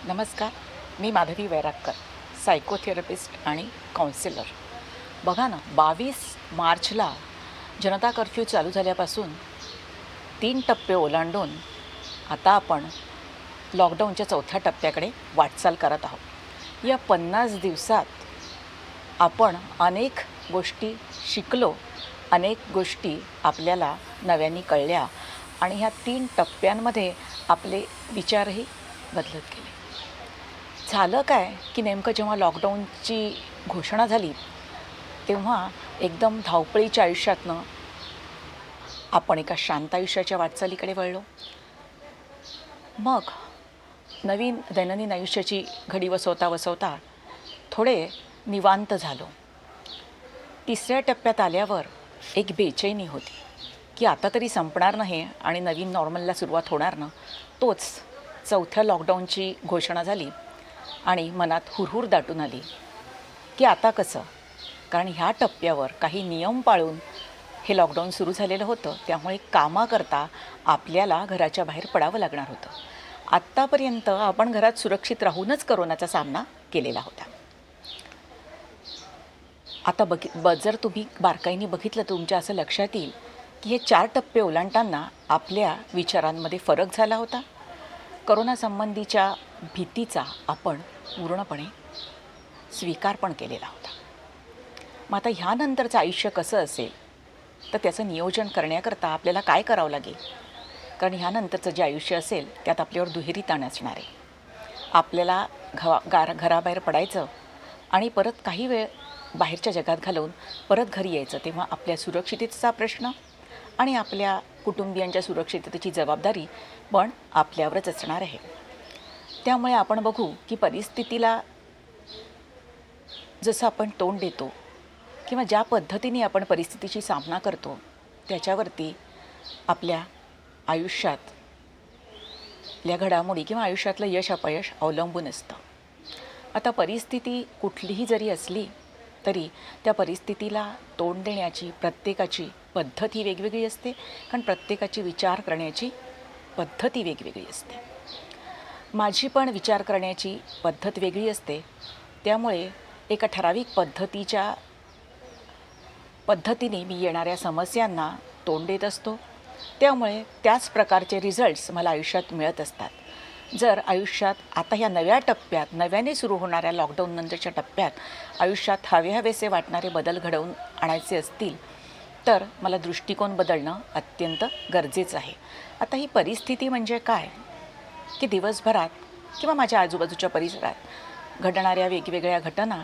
नमस्कार. मी माधवी वैरागकर, सायकोथेरपिस्ट आणि काउन्सिलर. बघा ना, 22 मार्चला जनता कर्फ्यू चालू झाल्यापासून 3 टप्पे ओलांडून आता आपण लॉकडाऊनच्या चौथ्या टप्प्याकडे वाटचाल करत आहोत. या 50 दिवसात आपण अनेक गोष्टी शिकलो, अनेक गोष्टी आपल्याला नव्याने कळल्या आणि ह्या 3 टप्प्यांमध्ये आपले विचारही बदलत गेले. झालं काय की नेमकं जेव्हा लॉकडाऊनची घोषणा झाली तेव्हा एकदम धावपळीच्या आयुष्यातनं आपण एका शांत आयुष्याच्या वाटचालीकडे वळलो. मग नवीन दैनंदिन आयुष्याची घडी वसवता वसवता थोडे निवांत झालो. 3ऱ्या टप्प्यात आल्यावर एक बेचैनी होती की आता तरी संपणार नाही आणि नवीन नॉर्मलला सुरुवात होणार ना. तोच 4थ्या लॉकडाऊनची घोषणा झाली आणि मनात हुरहुर दाटून आली की आता कसं, कारण ह्या टप्प्यावर काही नियम पाळून हे लॉकडाऊन सुरू झालेलं होतं. त्यामुळे कामाकरता आपल्याला घराच्या बाहेर पडावं लागणार होतं. आत्तापर्यंत आपण घरात सुरक्षित राहूनच करोनाचा सामना केलेला होता. आता जर तुम्ही बारकाईने बघितलं तर तुमच्या असं लक्षात येईल की हे 4 टप्पे ओलांडताना आपल्या विचारांमध्ये फरक झाला होता. करोनासंबंधीच्या भीतीचा आपण पूर्णपणे स्वीकार पण केलेला होता. मग आता ह्यानंतरचं आयुष्य कसं असेल तर त्याचं नियोजन करण्याकरता आपल्याला काय करावं लागेल, कारण ह्यानंतरचं जे आयुष्य असेल त्यात आपल्यावर दुहेरी ताण असणार आहे. आपल्याला घराबाहेर पडायचं आणि परत काही वेळ बाहेरच्या जगात घालवून परत घरी यायचं, तेव्हा आपल्या सुरक्षिततेचा प्रश्न आणि आपल्या कुटुंबियांच्या सुरक्षिततेची जबाबदारी पण आपल्यावरच असणार आहे. त्यामुळे आपण बघू की परिस्थितीला जसं आपण तोंड देतो किंवा ज्या पद्धतीने आपण परिस्थितीशी सामना करतो त्याच्यावरती आपल्या आयुष्यातल्या घडामोडी किंवा आयुष्यातलं यश अपयश अवलंबून असतं. आता परिस्थिती कुठलीही जरी असली तरी त्या परिस्थितीला तोंड देण्याची प्रत्येकाची पद्धत ही वेगवेगळी असते, कारण प्रत्येकाची विचार करण्याची पद्धत ही वेगवेगळी असते. माझी पण विचार करण्याची पद्धत वेगळी असते. त्यामुळे एका ठराविक पद्धतीने मी येणाऱ्या समस्यांना तोंड देत असतो. त्यामुळे त्याच प्रकारचे रिझल्ट्स मला आयुष्यात मिळत असतात. जर आयुष्यात आता ह्या नव्या टप्प्यात नव्याने सुरू होणाऱ्या लॉकडाऊननंतरच्या टप्प्यात आयुष्यात हवेसे वाटणारे बदल घडवून आणायचे असतील तर मला दृष्टिकोन बदलणं अत्यंत गरजेचं आहे. आता ही परिस्थिती म्हणजे काय की दिवसभरात किंवा माझ्या आजूबाजूच्या परिसरात घडणाऱ्या वेगवेगळ्या घटना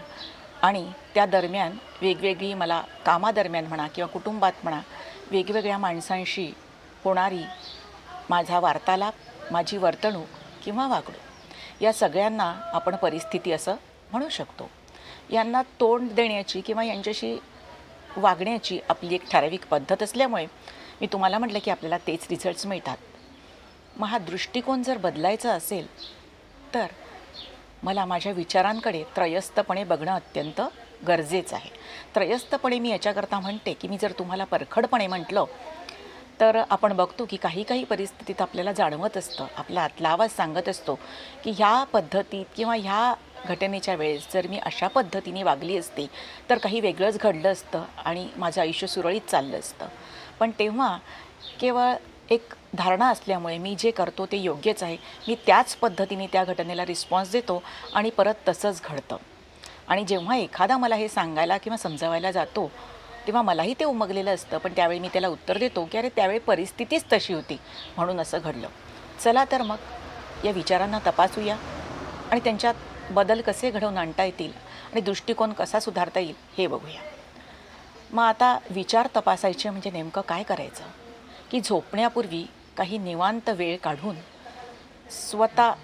आणि त्या दरम्यान वेगवेगळी मला कामादरम्यान म्हणा किंवा कुटुंबात म्हणा वेगवेगळ्या माणसांशी होणारी माझा वार्तालाप, माझी वर्तणूक किंवा वागणूक, या सगळ्यांना आपण परिस्थिती असं म्हणू शकतो. यांना तोंड देण्याची किंवा यांच्याशी वागण्याची आपली एक ठराविक पद्धत असल्यामुळे मी तुम्हाला म्हटलं की आपल्याला तेच रिझल्ट्स मिळतात. मग हा दृष्टिकोन जर बदलायचा असेल तर मला माझ्या विचारांकडे त्रयस्थपणे बघणं अत्यंत गरजेचं आहे. त्रयस्थपणे मी याच्याकरता म्हणते की मी जर तुम्हाला परखडपणे म्हटलं तर आपण बघतो की काही परिस्थितीत आपल्याला जाणवत असतं, आपला आतला आवाज सांगत असतो की ह्या पद्धतीत किंवा ह्या घटनेच्या वेळेस जर मी अशा पद्धतीने वागली असते तर काही वेगळंच घडलं असतं आणि माझं आयुष्य सुरळीत चाललं असतं. पण तेव्हा केवळ एक धारणा असल्यामुळे मी जे करतो ते योग्यच आहे, मी त्याच पद्धतीने त्या घटनेला रिस्पॉन्स देतो आणि परत तसंच घडतं. आणि जेव्हा एखादा मला हे सांगायला किंवा समजावायला जातो तेव्हा मलाही ते उमगलेलं असतं, पण त्यावेळी मी त्याला उत्तर देतो की अरे त्यावेळी परिस्थितीच तशी होती म्हणून असं घडलं. चला तर मग या विचारांना तपासूया आणि त्यांच्यात बदल कसे घडवून आणता येतील आणि दृष्टिकोन कसा सुधारता येईल हे बघूया. मग आता विचार तपासायचे म्हणजे नेमकं काय करायचं की झोपण्यापूर्वी काही निवांत वेळ काढून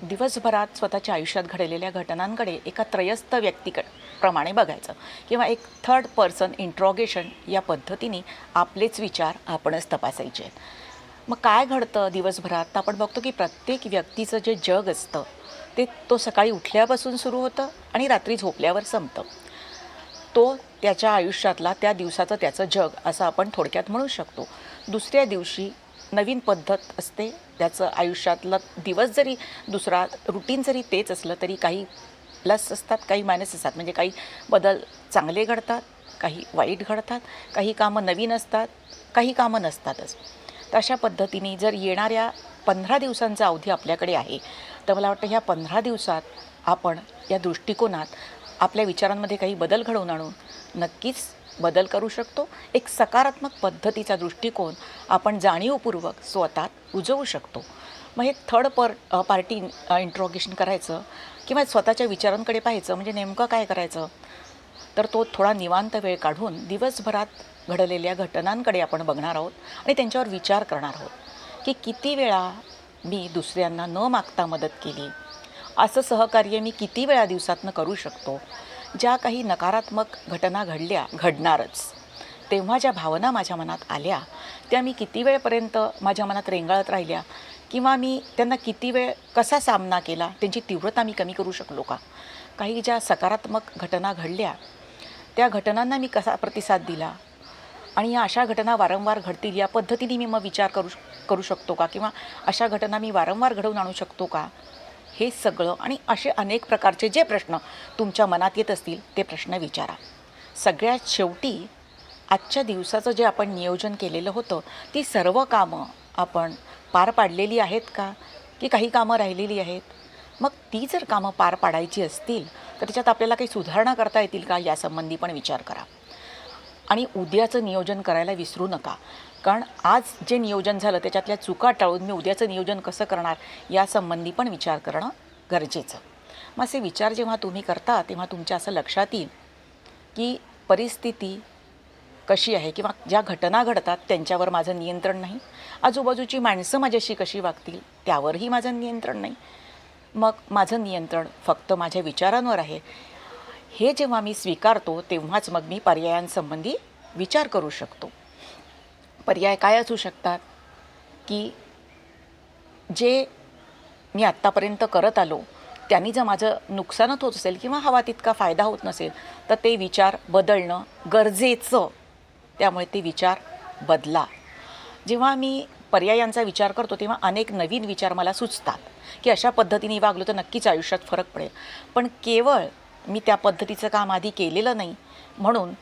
दिवसभरात स्वतःच्या आयुष्यात घडलेल्या घटनांकडे एका त्रयस्थ व्यक्तीप्रमाणे बघायचं किंवा एक थर्ड पर्सन इंट्रॉगेशन या पद्धतीने आपलेच विचार आपणच तपासायचे आहेत. मग काय घडतं दिवसभरात तर आपण बघतो की प्रत्येक व्यक्तीचं जे जग असतं तो सकाळी उठल्यापासून सुरू होतं आणि रात्री झोपल्यावर संपतं. तो त्याच्या आयुष्यातला त्या दिवसाचं त्याचं जग असं आपण थोडक्यात म्हणू शकतो. दुसऱ्या दिवशी नवीन पद्धत असते. त्याचं आयुष्यातला दिवस जरी दुसरा रुटीन जरी तेच असलं तरी काही प्लस असतात, काही मायनस असतात. म्हणजे काही बदल चांगले घडतात, काही वाईट घडतात, काही कामं नवीन असतात, काही कामं नसतातच. तर अशा पद्धतीने जर येणाऱ्या 15 दिवसांचा अवधी आपल्याकडे आहे, तर मला वाटतं ह्या 15 दिवसात आपण या दृष्टिकोनात आपल्या विचारांमध्ये काही बदल घडवून आणून नक्कीच बदल करू शकतो. एक सकारात्मक पद्धतीचा दृष्टिकोन आपण जाणीवपूर्वक स्वतःत रुजवू शकतो. मग हे थर्ड पार्टी इंट्रोगेशन करायचं किंवा स्वतःच्या विचारांकडे पाहायचं म्हणजे नेमकं काय करायचं, तर तो थोडा निवांत वेळ काढून दिवसभरात घडलेल्या घटनांकडे आपण बघणार आहोत आणि त्यांच्यावर विचार करणार आहोत की किती वेळा मी दुसऱ्यांना न मागता मदत केली, असं सहकार्य मी किती वेळा दिवसातनं करू शकतो, ज्या काही नकारात्मक घटना घडणारच तेव्हा ज्या भावना माझ्या मनात आल्या त्या मी किती वेळपर्यंत माझ्या मनात रेंगाळत राहिल्या किंवा मी त्यांना किती वेळ कसा सामना केला, त्यांची तीव्रता मी कमी करू शकलो का, काही ज्या सकारात्मक घटना घडल्या त्या घटनांना मी कसा प्रतिसाद दिला आणि या अशा घटना वारंवार घडतील या पद्धतीने मी मग विचार करू शकतो का, किंवा अशा घटना मी वारंवार घडवून आणू शकतो का, हे सगळं आणि असे अनेक प्रकारचे जे प्रश्न तुमच्या मनात येत असतील ते प्रश्न विचारा. सगळ्यात शेवटी आजच्या दिवसाचं जे आपण नियोजन केलेलं होतं ती सर्व कामं आपण पार पाडलेली आहेत का, की काही कामं राहिलेली आहेत. मग ती जर कामं पार पाडायची असतील तर त्याच्यात आपल्याला काही सुधारणा करता येतील का यासंबंधी पण विचार करा. आणि उद्याचं नियोजन करायला विसरू नका, कारण आज जे नियोजन झालं त्याच्यातल्या चुका टाळून मी उद्याचं नियोजन कसं करणार यासंबंधी पण विचार करणं गरजेचं. मग असे विचार जेव्हा तुम्ही करता तेव्हा तुमच्या असं लक्षात येईल की परिस्थिती कशी आहे किंवा ज्या घटना घडतात त्यांच्यावर माझं नियंत्रण नाही, आजूबाजूची माणसं माझ्याशी कशी वागतील त्यावरही माझं नियंत्रण नाही. मग माझं नियंत्रण फक्त माझ्या विचारांवर आहे. हे जेव्हा मी स्वीकारतो तेव्हाच मग मी पर्यायांसंबंधी विचार करू शकतो. पर्याय काय असू शकतात की जे मी आत्तापर्यंत करत आलो त्यांनी जर माझं नुकसानच होत असेल किंवा हवा तितका फायदा होत नसेल तर ते विचार बदलणं गरजेचं. त्यामुळे ते विचार बदला. जेव्हा मी पर्यायांचा विचार करतो तेव्हा अनेक नवीन विचार मला सुचतात की अशा पद्धतीने वागलो तर नक्कीच आयुष्यात फरक पडेल. पण केवळ मी त्या पद्धतीचं काम आधी केलेलं नाही म्हणून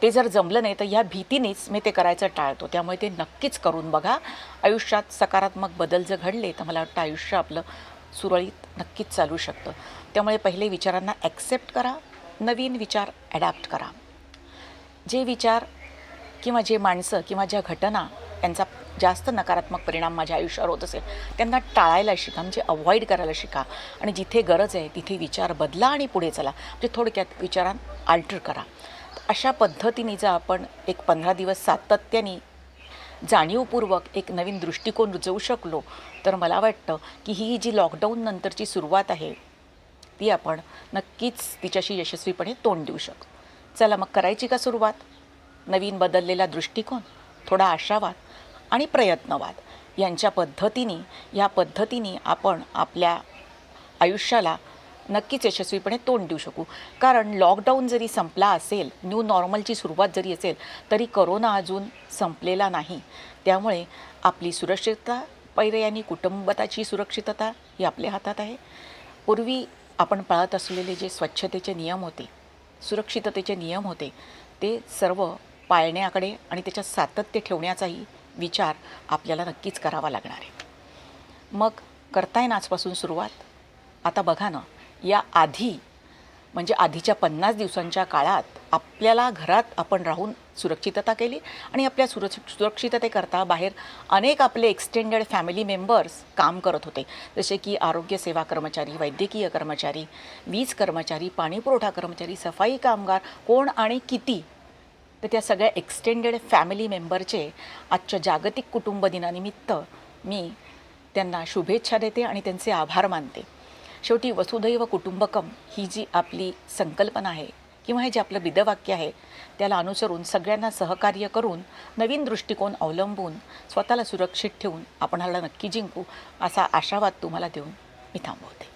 ते जर जमलं नाही तर ह्या भीतीनेच मी ते करायचं टाळतो. त्यामुळे ते नक्कीच करून बघा. आयुष्यात सकारात्मक बदल जर घडले तर मला वाटतं आयुष्य आपलं सुरळीत नक्कीच चालू शकतं. त्यामुळे पहिले विचारांना ॲक्सेप्ट करा, नवीन विचार ॲडॅप्ट करा. जे विचार किंवा जे माणसं किंवा ज्या घटना यांचा जास्त नकारात्मक परिणाम माझ्या आयुष्यावर होत असेल त्यांना टाळायला शिका, म्हणजे अवॉइड करायला शिका. आणि जिथे गरज आहे तिथे विचार बदला आणि पुढे चला. म्हणजे थोडक्यात विचारांत अल्टर करा. अशा पद्धतीने जर आपण एक 15 दिवस सातत्याने जाणीवपूर्वक एक नवीन दृष्टिकोन रुजवू शकलो तर मला वाटतं की ही जी लॉकडाऊन नंतरची सुरुवात आहे ती आपण नक्कीच तिच्याशी यशस्वीपणे तोंड देऊ शकतो. चला मग करायची का सुरुवात. नवीन बदललेला दृष्टिकोन, थोडा आशावाद आणि प्रयत्नवाद यांच्या या पद्धतीने आपण आपल्या आयुष्याला नक्कीच यशस्वीपणे तोंड देऊ शकू. कारण लॉकडाऊन जरी संपला असेल, न्यू नॉर्मलची सुरुवात जरी असेल तरी करोना अजून संपलेला नाही. त्यामुळे आपली सुरक्षितता पर्यायाने कुटुंबाची सुरक्षितता ही आपल्या हातात आहे. पूर्वी आपण पाळत असलेले जे स्वच्छतेचे नियम होते, सुरक्षिततेचे नियम होते ते सर्व पाळण्याकडे आणि त्याच्यात सातत्य ठेवण्याचाही विचार आपल्याला नक्कीच करावा लागणार आहे. मग करताय ना आजपासून सुरुवात. आता बघा ना, या आधी म्हणजे आधीच्या 50 दिवसांच्या काळात आपल्याला घरात आपण राहून सुरक्षितता केली आणि आपल्या सुरक्षिततेकरता बाहेर अनेक आपले एक्सटेंडेड फॅमिली मेंबर्स काम करत होते. जसे की आरोग्य सेवा कर्मचारी, वैद्यकीय कर्मचारी, वीज कर्मचारी, पाणीपुरवठा कर्मचारी, सफाई कामगार, कोण आणि किती. तर त्या सगळ्या एक्सटेंडेड फॅमिली मेंबरचे आजच्या जागतिक कुटुंब दिनानिमित्त मी त्यांना शुभेच्छा देते आणि त्यांचे आभार मानते. शेवटी वसुधैव कुटुंबकम ही जी आपली संकल्पना आहे किंवा हे जे आपलं बिदवाक्य आहे त्याला अनुसरून सगळ्यांना सहकार्य करून नवीन दृष्टिकोन अवलंबून स्वतःला सुरक्षित ठेवून आपण ह्याला नक्की जिंकू असा आशावाद तुम्हाला देऊन मी थांबवते.